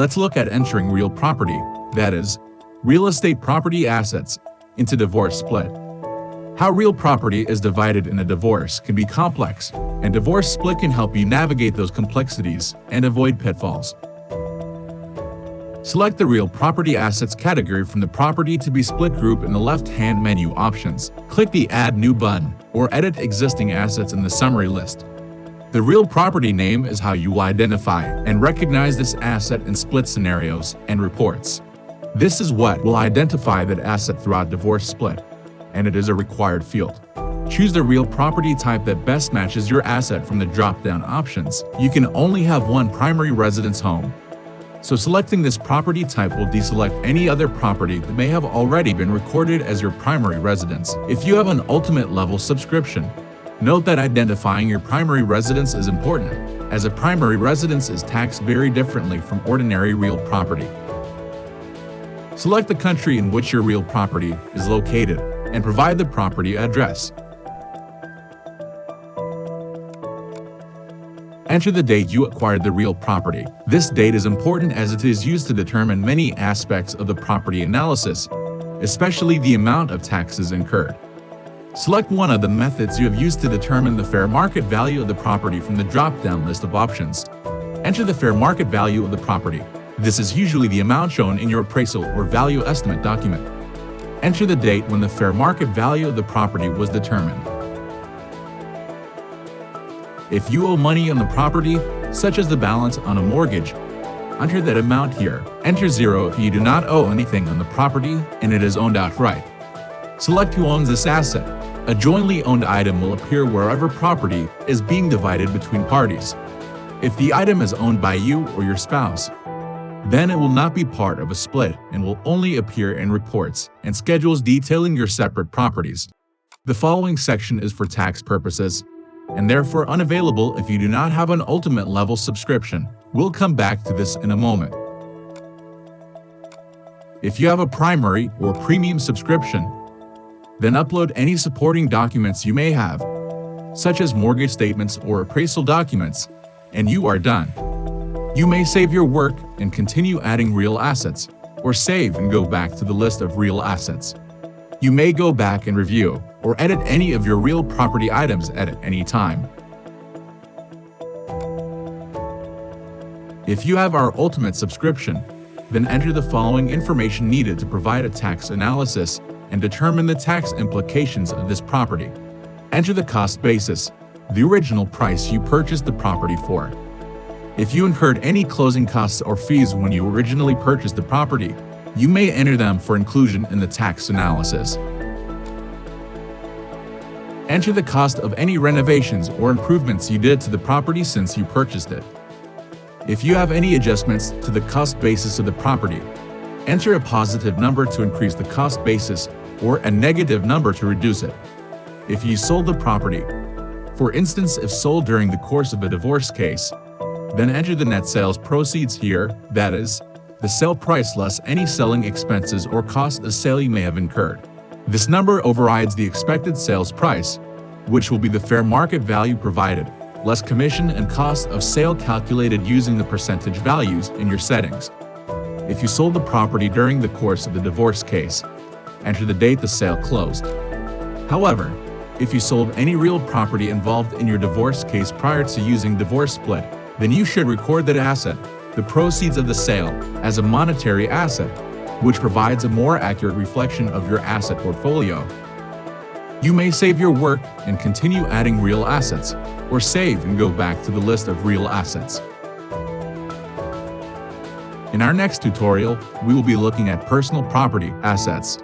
Let's look at entering real property, that is, real estate property assets, into divorce split. How real property is divided in a divorce can be complex, and divorce split can help you navigate those complexities and avoid pitfalls. Select the Real Property Assets category from the Property to be Split group in the left-hand menu options. Click the Add New button or Edit Existing Assets in the summary list. The real property name is how you will identify and recognize this asset in split scenarios and reports. This is what will identify that asset throughout divorce split, and it is a required field. Choose the real property type that best matches your asset from the drop-down options. You can only have one primary residence home, so selecting this property type will deselect any other property that may have already been recorded as your primary residence. If you have an ultimate level subscription, note that identifying your primary residence is important, as a primary residence is taxed very differently from ordinary real property. Select the country in which your real property is located and provide the property address. Enter the date you acquired the real property. This date is important as it is used to determine many aspects of the property analysis, especially the amount of taxes incurred. Select one of the methods you have used to determine the fair market value of the property from the drop-down list of options. Enter the fair market value of the property. This is usually the amount shown in your appraisal or value estimate document. Enter the date when the fair market value of the property was determined. If you owe money on the property, such as the balance on a mortgage, enter that amount here. Enter 0 if you do not owe anything on the property and it is owned outright. Select who owns this asset. A jointly owned item will appear wherever property is being divided between parties. If the item is owned by you or your spouse, then it will not be part of a split and will only appear in reports and schedules detailing your separate properties. The following section is for tax purposes, and therefore unavailable if you do not have an ultimate level subscription. We'll come back to this in a moment. If you have a primary or premium subscription, then upload any supporting documents you may have, such as mortgage statements or appraisal documents, and you are done. You may save your work and continue adding real assets, or save and go back to the list of real assets. You may go back and review or edit any of your real property items at any time. If you have our ultimate subscription, then enter the following information needed to provide a tax analysis and determine the tax implications of this property. Enter the cost basis, the original price you purchased the property for. If you incurred any closing costs or fees when you originally purchased the property, you may enter them for inclusion in the tax analysis. Enter the cost of any renovations or improvements you did to the property since you purchased it. If you have any adjustments to the cost basis of the property, enter a positive number to increase the cost basis or a negative number to reduce it. If you sold the property, for instance if sold during the course of a divorce case, then enter the net sales proceeds here, that is, the sale price less any selling expenses or cost of sale you may have incurred. This number overrides the expected sales price, which will be the fair market value provided, less commission and cost of sale calculated using the percentage values in your settings. If you sold the property during the course of the divorce case, enter the date the sale closed. However, if you sold any real property involved in your divorce case prior to using divorce split, then you should record that asset, the proceeds of the sale, as a monetary asset, which provides a more accurate reflection of your asset portfolio. You may save your work and continue adding real assets, or save and go back to the list of real assets. In our next tutorial, we will be looking at personal property assets.